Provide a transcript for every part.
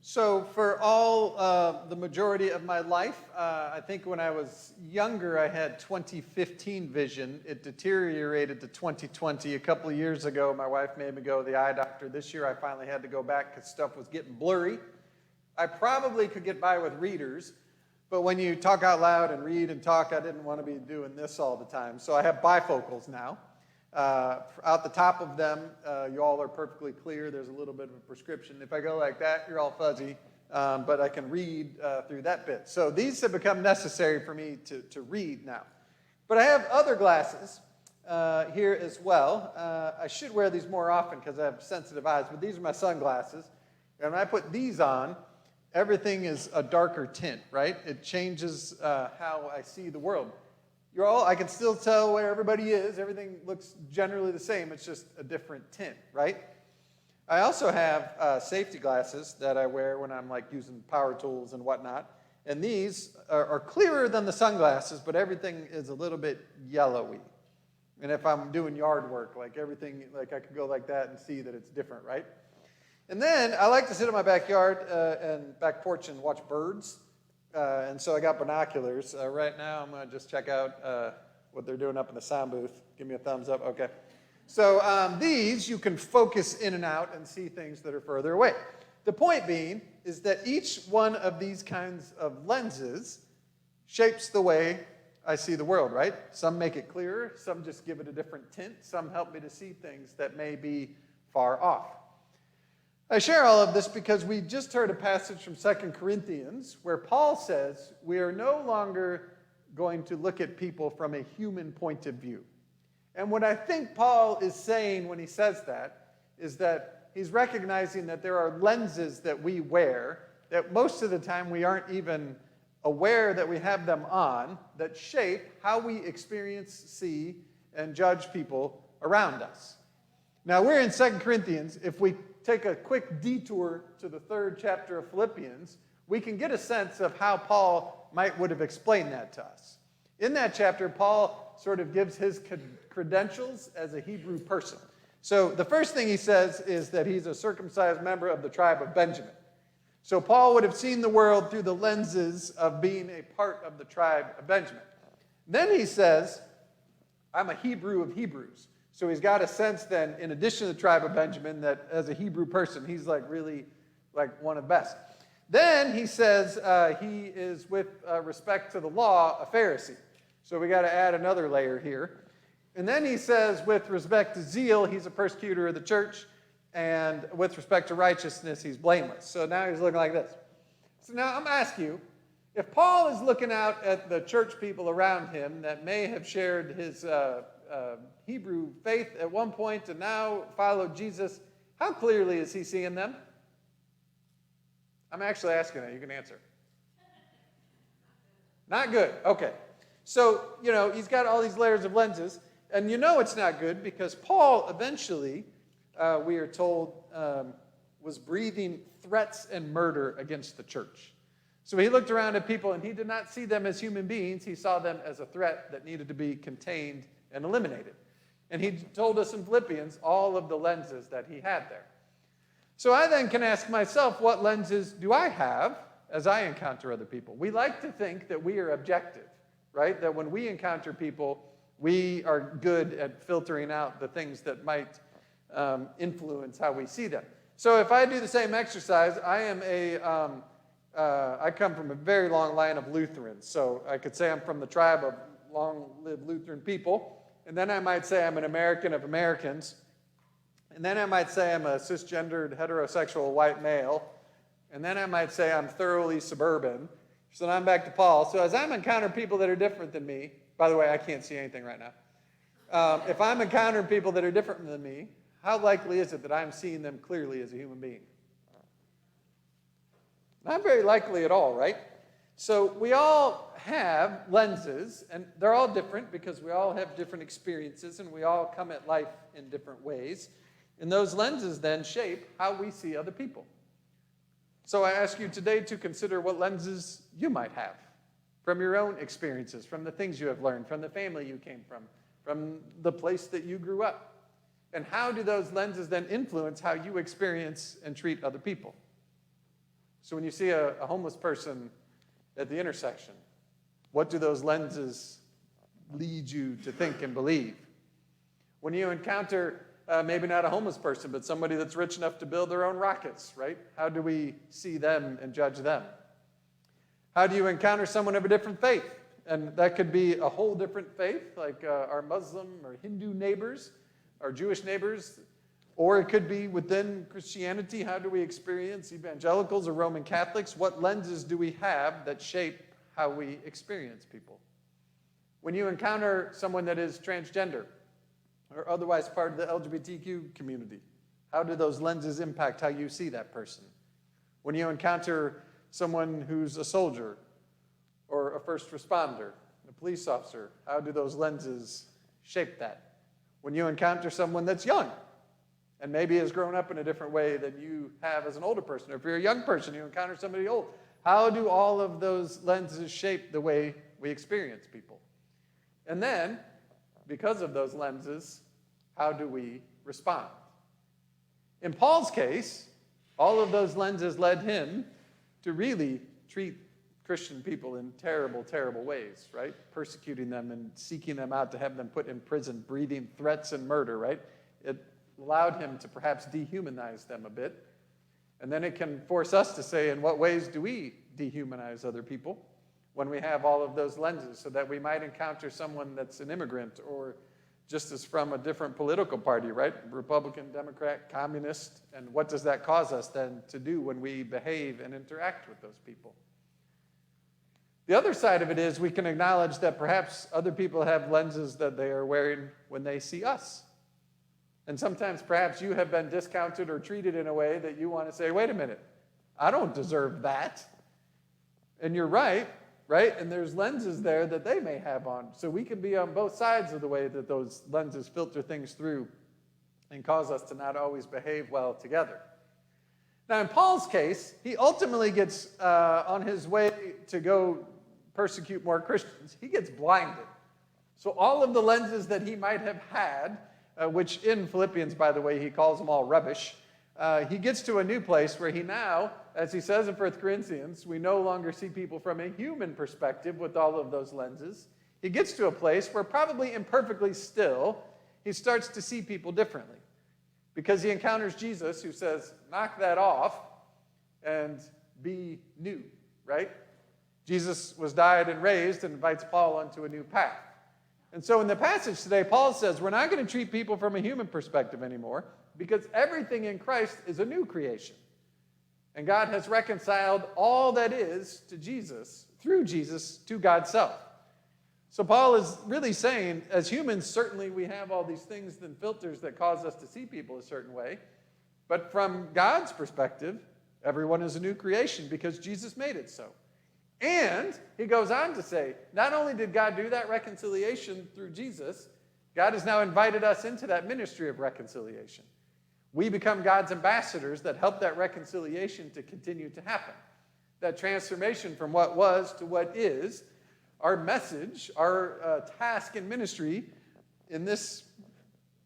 So for all the majority of my life, I think when I was younger, I had 2015 vision. It deteriorated to 2020. A couple of years ago, my wife made me go to the eye doctor. This year, I finally had to go back because stuff was getting blurry. I probably could get by with readers, but when you talk out loud and read and talk, I didn't want to be doing this all the time. So I have bifocals now. Out the top of them, you all are perfectly clear. There's a little bit of a prescription. If I go like that, you're all fuzzy, but I can read through that bit. So these have become necessary for me to read now. But I have other glasses here as well. I should wear these more often because I have sensitive eyes, but these are my sunglasses. And when I put these on, everything is a darker tint, right? It changes how I see the world. I can still tell where everybody is. Everything looks generally the same. It's just a different tint, right? I also have safety glasses that I wear when I'm like using power tools and whatnot. And these are clearer than the sunglasses, but everything is a little bit yellowy. And if I'm doing yard work, like everything, like I could go like that and see that it's different, right? And then I like to sit in my backyard and back porch and watch birds. And so I got binoculars. Right now, I'm going to just check out what they're doing up in the sound booth. Give me a thumbs up. Okay. So these, you can focus in and out and see things that are further away. The point being is that each one of these kinds of lenses shapes the way I see the world, right? Some make it clearer. Some just give it a different tint. Some help me to see things that may be far off. I share all of this because we just heard a passage from 2 Corinthians where Paul says we are no longer going to look at people from a human point of view. And what I think Paul is saying when he says that is that he's recognizing that there are lenses that we wear that most of the time we aren't even aware that we have them on that shape how we experience, see, and judge people around us. Now, we're in 2 Corinthians. If we take a quick detour to the 3rd chapter of Philippians, we can get a sense of how Paul would have explained that to us. In that chapter, Paul sort of gives his credentials as a Hebrew person. So the first thing he says is that he's a circumcised member of the tribe of Benjamin. So Paul would have seen the world through the lenses of being a part of the tribe of Benjamin. Then he says, I'm a Hebrew of Hebrews. So he's got a sense then, in addition to the tribe of Benjamin, that as a Hebrew person, he's like really like one of the best. Then he says he is, with respect to the law, a Pharisee. So we got to add another layer here. And then he says, with respect to zeal, he's a persecutor of the church. And with respect to righteousness, he's blameless. So now he's looking like this. So now I'm asking you, if Paul is looking out at the church people around him that may have shared his Hebrew faith at one point and now followed Jesus, how clearly is he seeing them? I'm actually asking that. You can answer. Not good. Okay. So, he's got all these layers of lenses, and it's not good because Paul eventually, we are told, was breathing threats and murder against the church. So he looked around at people, and he did not see them as human beings. He saw them as a threat that needed to be contained and eliminated. And he told us in Philippians all of the lenses that he had there. So I then can ask myself, what lenses do I have as I encounter other people? We like to think that we are objective, right? That when we encounter people, we are good at filtering out the things that might influence how we see them. So if I do the same exercise, I come from a very long line of Lutherans. So I could say I'm from the tribe of long-lived Lutheran people. And then I might say I'm an American of Americans. And then I might say I'm a cisgendered heterosexual white male. And then I might say I'm thoroughly suburban. So then I'm back to Paul. So as I'm encountering people that are different than me, by the way, I can't see anything right now. If I'm encountering people that are different than me, how likely is it that I'm seeing them clearly as a human being? Not very likely at all, right? So we all have lenses, and they're all different because we all have different experiences, and we all come at life in different ways. And those lenses then shape how we see other people. So I ask you today to consider what lenses you might have from your own experiences, from the things you have learned, from the family you came from the place that you grew up. And how do those lenses then influence how you experience and treat other people? So when you see a homeless person at the intersection, what do those lenses lead you to think and believe? When you encounter maybe not a homeless person, but somebody that's rich enough to build their own rockets, right? How do we see them and judge them? How do you encounter someone of a different faith? And that could be a whole different faith, like our Muslim or Hindu neighbors, our Jewish neighbors, or it could be within Christianity. How do we experience evangelicals or Roman Catholics? What lenses do we have that shape how we experience people? When you encounter someone that is transgender or otherwise part of the LGBTQ community, how do those lenses impact how you see that person? When you encounter someone who's a soldier or a first responder, a police officer, how do those lenses shape that? When you encounter someone that's young and maybe has grown up in a different way than you have as an older person, or if you're a young person, you encounter somebody old, how do all of those lenses shape the way we experience people? And then, because of those lenses, how do we respond? In Paul's case, all of those lenses led him to really treat Christian people in terrible, terrible ways, right? Persecuting them and seeking them out to have them put in prison, breathing threats and murder, right? It allowed him to perhaps dehumanize them a bit. And then it can force us to say, in what ways do we dehumanize other people when we have all of those lenses, so that we might encounter someone that's an immigrant or just as from a different political party, right? Republican, Democrat, communist. And what does that cause us then to do when we behave and interact with those people? The other side of it is we can acknowledge that perhaps other people have lenses that they are wearing when they see us. And sometimes perhaps you have been discounted or treated in a way that you want to say, wait a minute, I don't deserve that. And you're right? And there's lenses there that they may have on. So we can be on both sides of the way that those lenses filter things through and cause us to not always behave well together. Now, in Paul's case, he ultimately gets on his way to go persecute more Christians. He gets blinded. So all of the lenses that he might have had, which in Philippians, by the way, he calls them all rubbish, he gets to a new place where he now, as he says in 1 Corinthians, we no longer see people from a human perspective with all of those lenses. He gets to a place where, probably imperfectly still, he starts to see people differently. Because he encounters Jesus, who says, knock that off and be new, right? Jesus was died and raised and invites Paul onto a new path. And so in the passage today, Paul says, we're not going to treat people from a human perspective anymore, because everything in Christ is a new creation. And God has reconciled all that is to Jesus, through Jesus, to God's self. So Paul is really saying, as humans, certainly we have all these things and filters that cause us to see people a certain way. But from God's perspective, everyone is a new creation because Jesus made it so. And he goes on to say, not only did God do that reconciliation through Jesus, God has now invited us into that ministry of reconciliation. We become God's ambassadors that help that reconciliation to continue to happen. That transformation from what was to what is. Our message, our task in ministry in this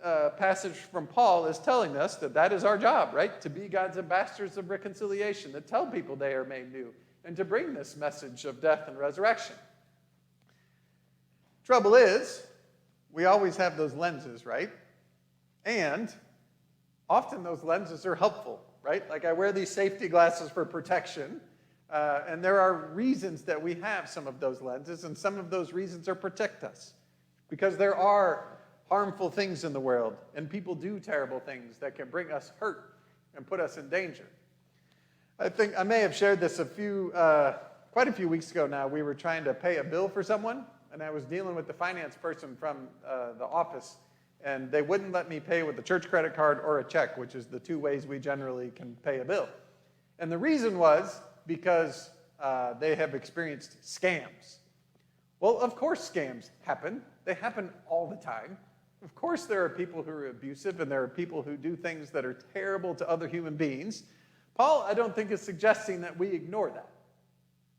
passage from Paul is telling us that that is our job, right? To be God's ambassadors of reconciliation, that tell people they are made new, and to bring this message of death and resurrection. Trouble is, we always have those lenses, right? And often those lenses are helpful, right? Like I wear these safety glasses for protection, and there are reasons that we have some of those lenses, and some of those reasons are protect us. Because there are harmful things in the world, and people do terrible things that can bring us hurt and put us in danger. I think I may have shared this quite a few weeks ago now. We were trying to pay a bill for someone, and I was dealing with the finance person from the office, and they wouldn't let me pay with a church credit card or a check, which is the two ways we generally can pay a bill. And the reason was because they have experienced scams. Well, of course scams happen. They happen all the time. Of course there are people who are abusive, and there are people who do things that are terrible to other human beings. Paul, I don't think, is suggesting that we ignore that.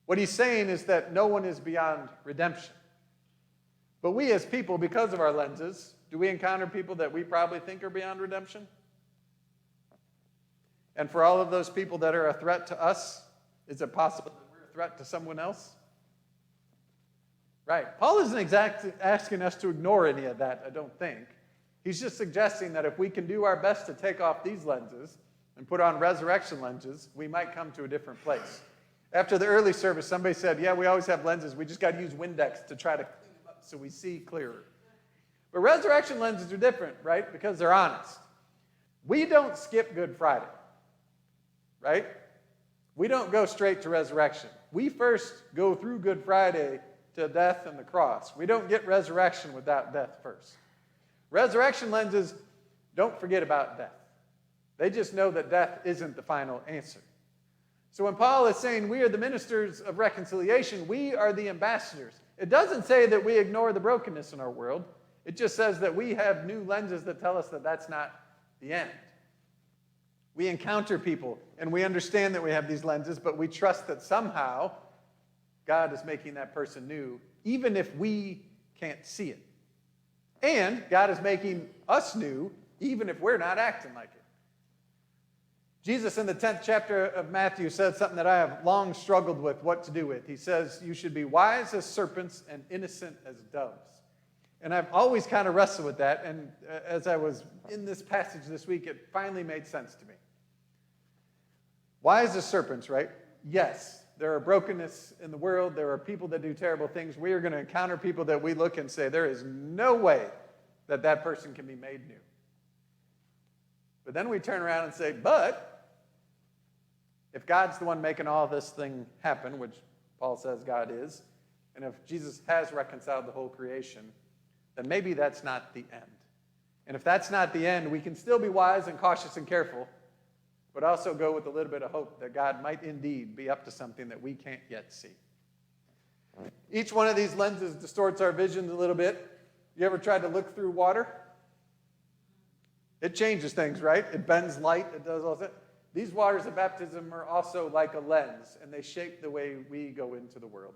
What he's saying is that no one is beyond redemption. But we as people, because of our lenses, do we encounter people that we probably think are beyond redemption? And for all of those people that are a threat to us, Is it possible that we're a threat to someone else? Right. Paul isn't exactly asking us to ignore any of that, I don't think. He's just suggesting that if we can do our best to take off these lenses and put on resurrection lenses, we might come to a different place. After the early service, somebody said, yeah, we always have lenses. We just got to use Windex to try to clean them up so we see clearer. But resurrection lenses are different, right? Because they're honest. We don't skip Good Friday, right? We don't go straight to resurrection. We first go through Good Friday to death and the cross. We don't get resurrection without death first. Resurrection lenses don't forget about death. They just know that death isn't the final answer. So when Paul is saying we are the ministers of reconciliation, we are the ambassadors. It doesn't say that we ignore the brokenness in our world. It just says that we have new lenses that tell us that that's not the end. We encounter people and we understand that we have these lenses, but we trust that somehow God is making that person new, even if we can't see it. And God is making us new, even if we're not acting like it. Jesus in the 10th chapter of Matthew said something that I have long struggled with what to do with. He says, you should be wise as serpents and innocent as doves. And I've always kind of wrestled with that, and as I was in this passage this week, it finally made sense to me. Wise as serpents, right? Yes, there are brokenness in the world. There are people that do terrible things. We are going to encounter people that we look and say, there is no way that that person can be made new. But then we turn around and say, but if God's the one making all this thing happen, which Paul says God is, and if Jesus has reconciled the whole creation, then maybe that's not the end. And if that's not the end, we can still be wise and cautious and careful, but also go with a little bit of hope that God might indeed be up to something that we can't yet see. Each one of these lenses distorts our vision a little bit. You ever tried to look through water? It changes things, right? It bends light. It does all that. These waters of baptism are also like a lens, and they shape the way we go into the world.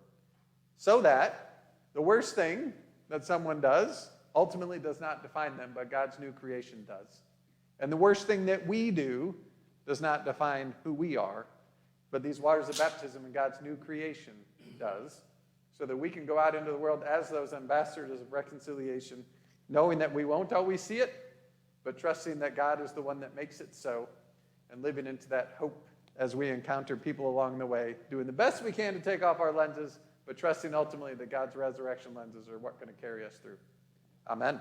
So that the worst thing that someone does ultimately does not define them, but God's new creation does. And the worst thing that we do does not define who we are, but these waters of baptism and God's new creation does, so that we can go out into the world as those ambassadors of reconciliation, knowing that we won't always see it, but trusting that God is the one that makes it so, and living into that hope as we encounter people along the way, doing the best we can to take off our lenses, but trusting ultimately that God's resurrection lenses are what's going to carry us through. Amen.